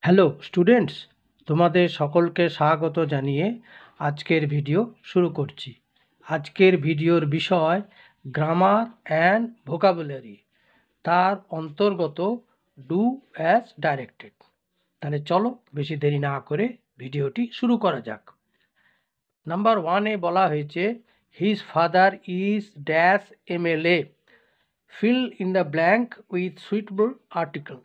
Hello students, তোমাদের সকলকে স্বাগত জানিয়ে আজকের ভিডিও শুরু করছি। আজকের ভিডিওর বিষয় গ্রামার অ্যান্ড ভোকাবুলারি, তার অন্তর্গত ডু অ্যাজ ডাইরেক্টেড। তাহলে চলো বেশি দেরি না করে ভিডিওটি শুরু করা যাক। নাম্বার 1-এ বলা হয়েছে his father is dash MLA, fill in the blank with suitable article.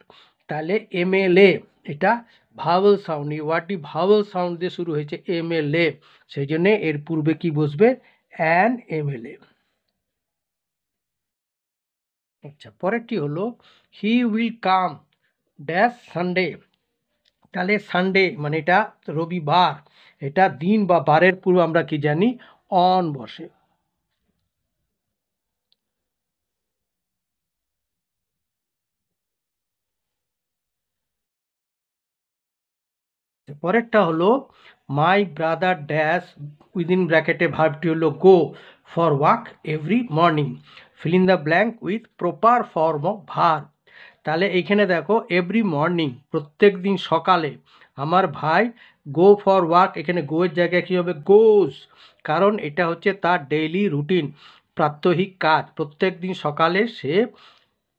তাহলে এমএলএ এটা ভাওয়েল সাউন্ড, এই ওয়ার্ডটি ভাওয়েল সাউন্ড দিয়ে শুরু হয়েছে এমএলএ, সেই জন্যে এর পূর্বে কি বসবে? An MLA. আচ্ছা, পরেরটি হলো he will come dash Sunday. তাহলে সানডে মানে এটা রবিবার, এটা দিন বা বারের পূর্বে আমরা কি জানি? অন বসে। পরেরটা হলো মাই ব্রাদার ড্যাশ, উইদিন ব্র্যাকেটে ভার্বটি হলো go for walk every morning, fill in the blank with proper form of verb. তাহলে এইখানে দেখো এভরি মর্নিং, প্রত্যেক দিন সকালে আমার ভাই গো ফর ওয়াক, এখানে গো এর জায়গায় কী হবে? গোজ, কারণ এটা হচ্ছে তার ডেইলি রুটিন, প্রাত্যহিক কাজ, প্রত্যেক দিন সকালে সে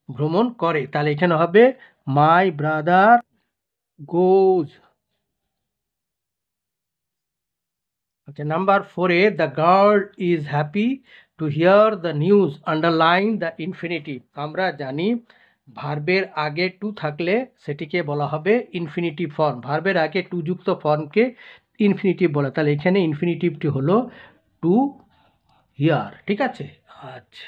ভ্রমণ করে। তাহলে এখানে হবে মাই ব্রাদার গোজ। আচ্ছা, নাম্বার 4-এ the girl is happy to hear the news, underline the infinitive. আমরা জানি ভার্বের আগে টু থাকলে সেটিকে বলা হবে ইনফিনিটিভ ফর্ম, ভার্বের আগে টু যুক্ত ফর্মকে ইনফিনিটিভ বলে। তাহলে এখানে ইনফিনিটিভটি হলো টু হিয়ার, ঠিক আছে? আচ্ছা,